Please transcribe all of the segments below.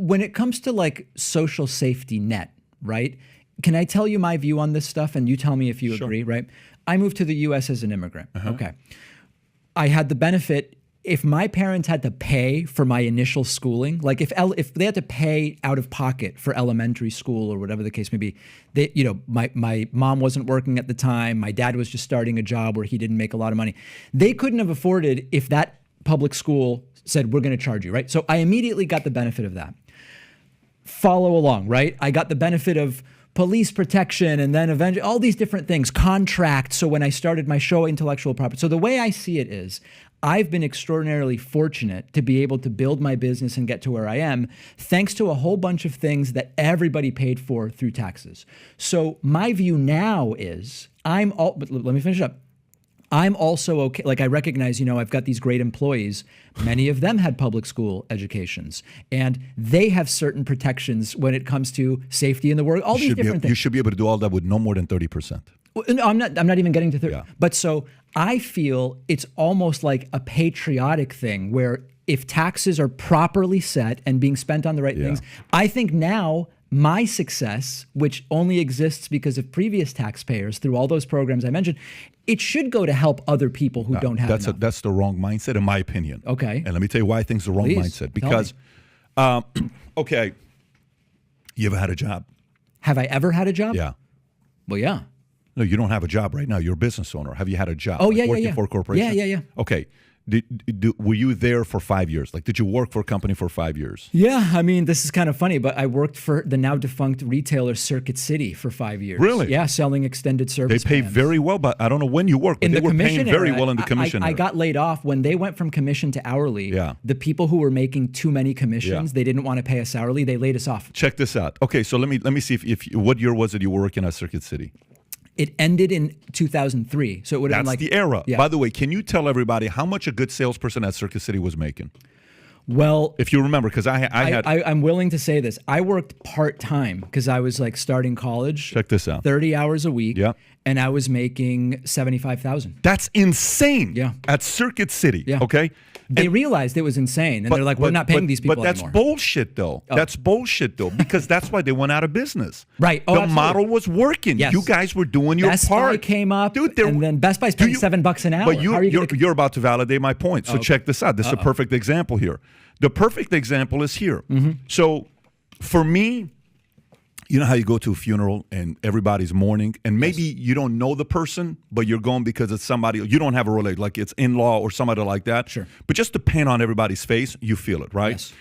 when it comes to like social safety net, right? Can I tell you my view on this stuff and you tell me if you agree, right? I moved to the US as an immigrant. Okay. I had the benefit, if my parents had to pay for my initial schooling, like if they had to pay out of pocket for elementary school or whatever the case may be, they, you know, my mom wasn't working at the time, my dad was just starting a job where he didn't make a lot of money. They couldn't have afforded if that public school said, we're going to charge you, right? So I immediately got the benefit of that. Follow along, right? I got the benefit of police protection and then eventually all these different things, contracts. So when I started my show, intellectual property. So the way I see it is I've been extraordinarily fortunate to be able to build my business and get to where I am thanks to a whole bunch of things that everybody paid for through taxes. So my view now is but let me finish up. I'm also okay. Like I recognize, you know, I've got these great employees. Many of them had public school educations and they have certain protections when it comes to safety in the work, all these different things. You should be able to do all that with no more than 30%. No, I'm not even getting to 30. Yeah. But so I feel it's almost like a patriotic thing where if taxes are properly set and being spent on the right things, I think now my success, which only exists because of previous taxpayers through all those programs I mentioned, it should go to help other people who don't have enough. That's the wrong mindset, in my opinion. Okay. And let me tell you why I think it's the wrong mindset. Because, okay, you ever had a job? Have I ever had a job? Yeah. Well, yeah. No, you don't have a job right now. You're a business owner. Have you had a job? Oh, yeah, working for a corporation? Yeah. Okay. Were you there for 5 years? Like, did you work for a company for 5 years? Yeah, I mean, this is kind of funny, but I worked for the now defunct retailer Circuit City for 5 years. Really? Yeah, selling extended service They pay plans. very well, but I don't know when you worked, but they were paying very well in the commission I got laid off when they went from commission to hourly. Yeah. The people who were making too many commissions, they didn't want to pay us hourly, they laid us off. Check this out. Okay, so let me see if what year was it you were working at Circuit City? It ended in 2003, so it would have been like... That's the era. Yeah. By the way, can you tell everybody how much a good salesperson at Circuit City was making? Well... If you remember, because I'm willing to say this. I worked part-time because I was like starting college. Check this out. 30 hours a week. Yeah. And I was making $75,000. That's insane. Yeah. At Circuit City. Yeah. Okay? They realized it was insane, and they're like, we're not paying these people anymore. But that's bullshit, though. Oh. That's bullshit, though, because that's why they went out of business. Right. Oh, the model was working. Yes. You guys were doing your Best part. Buy came up, dude, and then Best Buy's paying $7 an hour. But you're about to validate my point. So check this out. This is a perfect example here. The perfect example is here. Mm-hmm. So for me, you know how you go to a funeral and everybody's mourning, and maybe you don't know the person, but you're going because it's somebody you don't have a relation, like it's in-law or somebody like that. Sure. But just the pain on everybody's face, you feel it, right? Yes.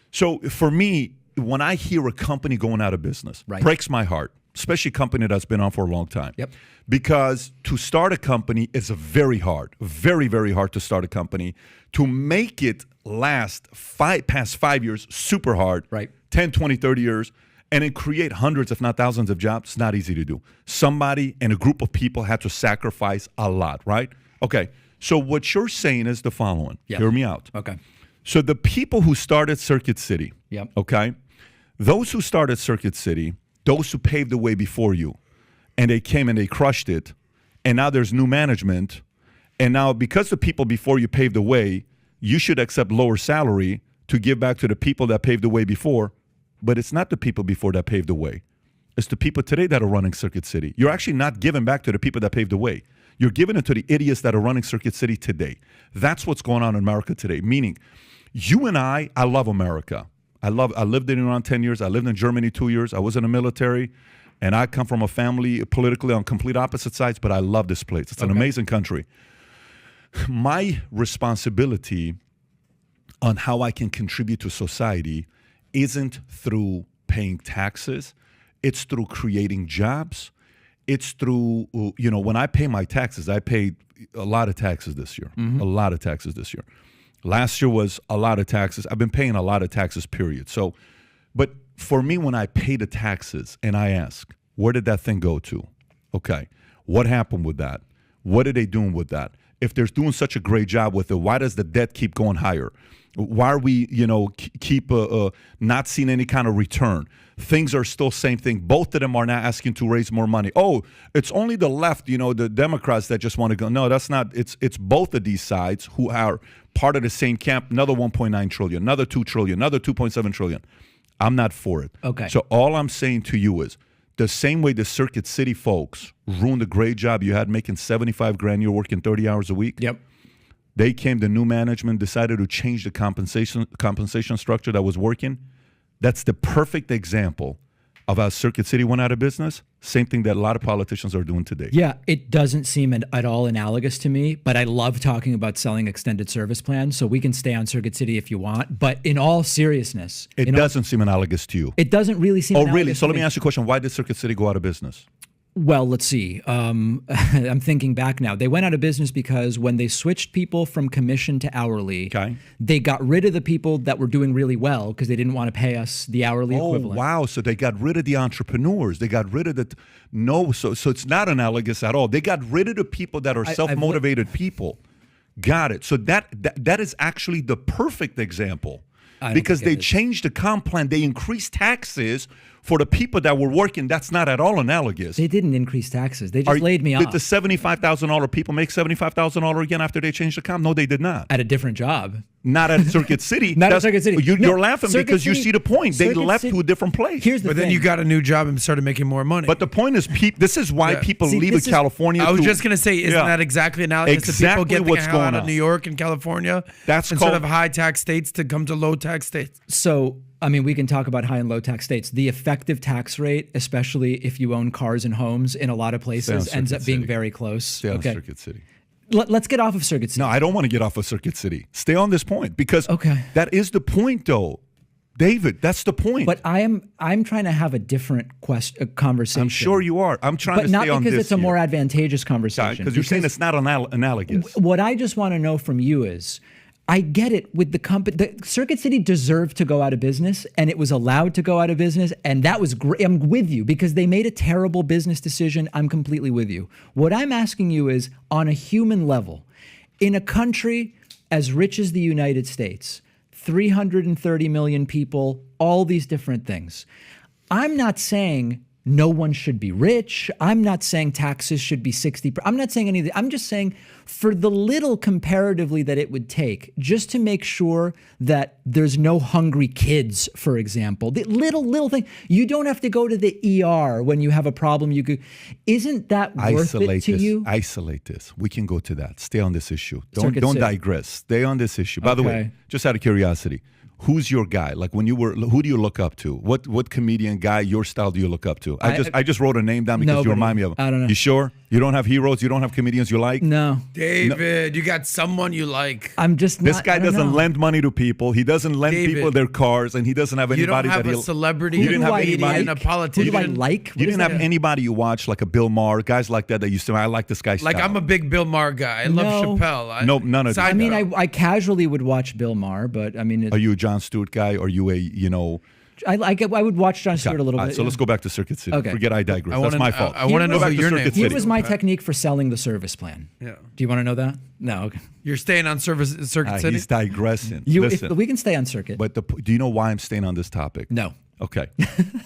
So for me, when I hear a company going out of business, breaks my heart, especially a company that's been on for a long time. Yep. Because to start a company is very hard, very, very hard to start a company. To make it last past 5 years, super hard, 10, 20, 30 years, and then create hundreds, if not thousands of jobs, it's not easy to do. Somebody and a group of people had to sacrifice a lot, right? Okay, so what you're saying is the following. Yep. Hear me out. Okay. So the people who started Circuit City, okay, those who started Circuit City, those who paved the way before you, and they came and they crushed it, and now there's new management, and now because the people before you paved the way, you should accept lower salary to give back to the people that paved the way before. But it's not the people before that paved the way. It's the people today that are running Circuit City. You're actually not giving back to the people that paved the way. You're giving it to the idiots that are running Circuit City today. That's what's going on in America today. Meaning, you and I love America. I lived in Iran 10 years. I lived in Germany 2 years. I was in the military. And I come from a family politically on complete opposite sides, but I love this place. It's an amazing country. My responsibility on how I can contribute to society isn't through paying taxes. It's through creating jobs. It's through, when I pay my taxes, I paid a lot of taxes this year, a lot of taxes this year. Last year was a lot of taxes. I've been paying a lot of taxes, period. So, but for me, when I pay the taxes and I ask, where did that thing go to? Okay, what happened with that? What are they doing with that? If they're doing such a great job with it, why does the debt keep going higher? Why are we, keep not seeing any kind of return? Things are still same thing. Both of them are now asking to raise more money. Oh, it's only the left, the Democrats that just want to go. No, that's not. It's both of these sides who are part of the same camp. Another 1.9 trillion, another 2 trillion, another 2.7 trillion. I'm not for it. Okay. So all I'm saying to you is the same way the Circuit City folks ruined a great job you had making 75 grand, you're working 30 hours a week. Yep. They came, the new management decided to change the compensation structure that was working. That's the perfect example of how Circuit City went out of business. Same thing that a lot of politicians are doing today. Yeah, it doesn't seem at all analogous to me, but I love talking about selling extended service plans, so we can stay on Circuit City if you want. But in all seriousness... It doesn't seem analogous to you. It doesn't really seem analogous. Oh, really? So let me ask you a question. Why did Circuit City go out of business? Well, let's see. I'm thinking back now. They went out of business because when they switched people from commission to hourly, they got rid of the people that were doing really well because they didn't want to pay us the hourly equivalent. Oh, wow. So they got rid of the entrepreneurs. They got rid of the... So it's not analogous at all. They got rid of the people that are self-motivated people. Got it. So that is actually the perfect example. Because they changed the comp plan. They increased taxes for the people that were working. That's not at all analogous. They didn't increase taxes. They just laid me off. Did the $75,000 people make $75,000 again after they changed the comp? No, they did not. At a different job. Not at Circuit City. Not at Circuit City. You're laughing because you see the point. They left to a different place. But then you got a new job and started making more money. But the point is, this is why people leave in California. I was just going to say, isn't that exactly analogous to people getting the hell out of New York and California instead of high tax states to come to low tax states? So, I mean, we can talk about high and low tax states. The effective tax rate, especially if you own cars and homes in a lot of places, ends up being very close. Stay on Circuit City. Let's get off of Circuit City. No, I don't want to get off of Circuit City. Stay on this point because that is the point, though. David, that's the point. But I'm trying to have a different conversation. I'm sure you are. I'm trying to stay on this. But not because it's a more advantageous conversation. Because you're saying it's not analogous. What I just want to know from you is, I get it with the company. The Circuit City deserved to go out of business, and it was allowed to go out of business, and that was great. I'm with you because they made a terrible business decision. I'm completely with you. What I'm asking you is, on a human level, in a country as rich as the United States, 330 million people, all these different things. I'm not saying no one should be rich. I'm not saying taxes should be 60%. I'm not saying anything. I'm just saying for the little comparatively that it would take just to make sure that there's no hungry kids, for example. The little thing. You don't have to go to the ER when you have a problem. Isn't that worth it to you? Isolate this. We can go to that. Stay on this issue. Don't digress. Stay on this issue. By the way, just out of curiosity, who's your guy? Like who do you look up to? What comedian guy, your style do you look up to? I just wrote a name down because you remind me of him. I don't know. You sure? You don't have heroes? You don't have comedians you like? No. David, you got someone you like. I'm just not. This guy doesn't lend money to people. He doesn't lend people their cars, and he doesn't have anybody that he'll... a celebrity. You didn't have anybody. A politician. Who do I like? You didn't have anybody you watch, like a Bill Maher, guys like that used to, I like this guy's style. Like I'm a big Bill Maher guy. I love Chappelle. No, none of that. I mean, I casually would watch Bill Maher, but I mean... Are you a Jon Stewart guy, or are you a, I would watch Jon Stewart a little bit. So let's go back to Circuit City. Okay. Forget I digress. That's my fault. I want to know your name. Here was my technique for selling the service plan. Yeah. Do you want to know that? No. Okay. You're staying on Circuit City? He's digressing. Listen, we can stay on Circuit. But do you know why I'm staying on this topic? No. Okay.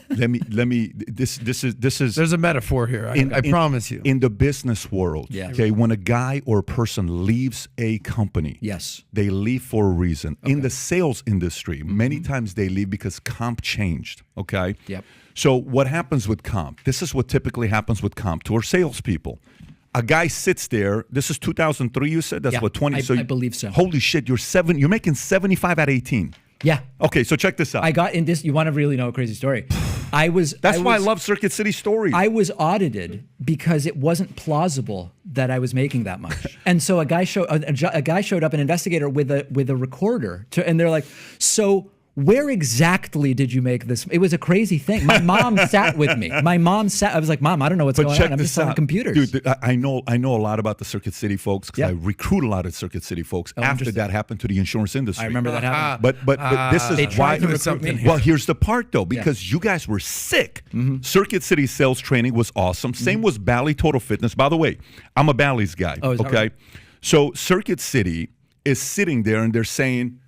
let me. This is. There's a metaphor here. I promise you. In the business world, okay, when a guy or a person leaves a company, yes, they leave for a reason. Okay. In the sales industry, many times they leave because comp changed. Okay. Yep. So what happens with comp? This is what typically happens with comp to our salespeople. A guy sits there. This is 2003. You said that's what 20. I believe so. Holy shit! You're making 75 at 18. Yeah. Okay, so check this out. I got in this. You want to really know a crazy story? That's why I love Circuit City stories. I was audited because it wasn't plausible that I was making that much, and so a guy showed up, an investigator with a recorder, and they're like, so. Where exactly did you make this? It was a crazy thing. My mom sat with me. I was like, Mom, I don't know what's going on. I'm just selling computers. Dude, I know a lot about the Circuit City folks because I recruit a lot of Circuit City folks after that happened to the insurance industry. I remember that happened. But this is why. Well, here's the part though, because you guys were sick. Circuit City sales training was awesome. Same was Bally Total Fitness. By the way, I'm a Bally's guy. Oh, okay. Right? So Circuit City is sitting there and they're saying,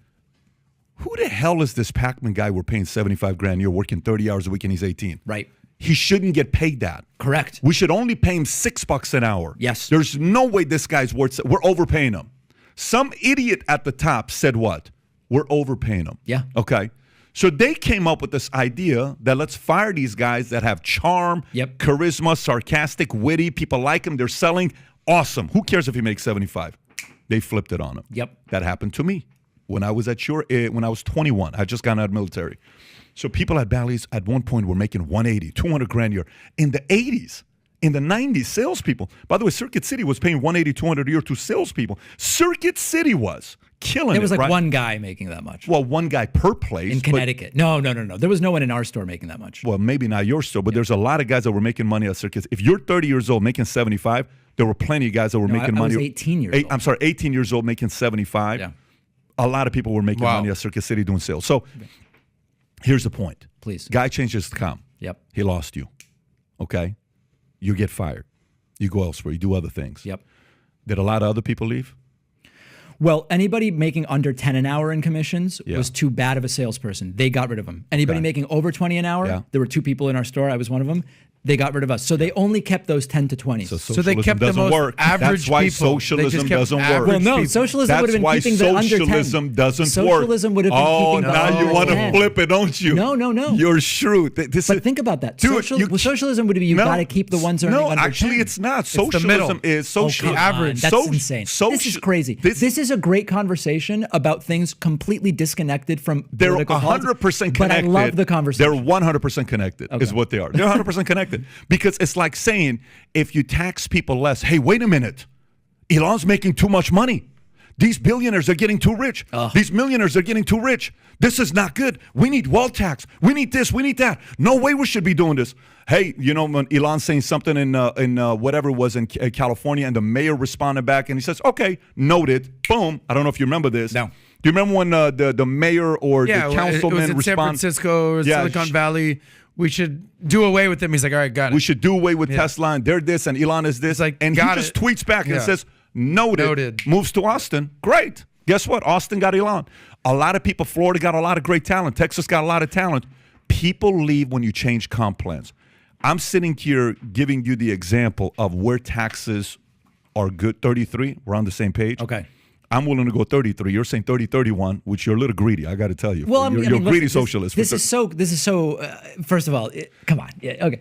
who the hell is this Pakman guy we're paying 75 grand a year, working 30 hours a week, and he's 18? Right. He shouldn't get paid that. Correct. We should only pay him $6 an hour. Yes. There's no way this guy's worth. We're overpaying him. Some idiot at the top said what? We're overpaying him. Yeah. Okay. So they came up with this idea that let's fire these guys that have charm, charisma, sarcastic, witty. People like them. They're selling. Awesome. Who cares if he makes 75? They flipped it on him. That happened to me when I was when I was 21. I just got out of the military. So people at Bally's at one point were making 180, 200 grand a year. In the 80s, in the 90s, salespeople. By the way, Circuit City was paying 180, 200 a year to salespeople. Circuit City was killing it. There was like right? one guy making that much. Well, one guy per place. In Connecticut. No. There was no one in our store making that much. Well, maybe not your store, but there's a lot of guys that were making money at Circuit. If you're 30 years old making 75, there were plenty of guys that were making money. I was 18 years old. I'm sorry, 18 years old making 75. Yeah. A lot of people were making money at Circuit City doing sales. So here's the point. Please. Guy changes the com. He lost you. Okay? You get fired. You go elsewhere. You do other things. Did a lot of other people leave? Well, anybody making under 10 an hour in commissions was too bad of a salesperson. They got rid of them. Anybody making over 20 an hour, there were 2 people in our store. I was one of them. They got rid of us. So they only kept those 10 to 20. So they kept the most average That's why people. Socialism doesn't work. Well, no, socialism would have been keeping the under 10. Socialism doesn't work. Socialism would have been keeping the under 10. Oh, now you want to flip it, don't you? No. You're shrewd. But think about that. Socialism would be you got to keep the ones earning under 10. No, actually it's not. Socialism is social. Average. That's insane. This is crazy. This is a great conversation about things completely disconnected from political politics. They're 100% connected. But I love the conversation. They're 100% connected is what they are. They're 100% connected. Because it's like saying, if you tax people less, hey, wait a minute. Elon's making too much money. These billionaires are getting too rich. These millionaires are getting too rich. This is not good. We need wealth tax. We need this. We need that. No way we should be doing this. Hey, you know, when Elon's saying something in whatever it was in California, and the mayor responded back, and he says, okay, noted. Boom. I don't know if you remember this. No. Do you remember when the mayor or the councilman it was in San Francisco or Silicon Valley? We should do away with them. He's like, all right, got it. We should do away with Tesla, and they're this, and Elon is this. And he just tweets back and says, noted. Moves to Austin. Great. Guess what? Austin got Elon. A lot of people, Florida got a lot of great talent. Texas got a lot of talent. People leave when you change comp plans. I'm sitting here giving you the example of where taxes are good. 33, we're on the same page. Okay. I'm willing to go 33. You're saying 30, 31, which you're a little greedy. I got to tell you. Well, you're a greedy socialist. This is so. First of all, come on. Yeah, okay.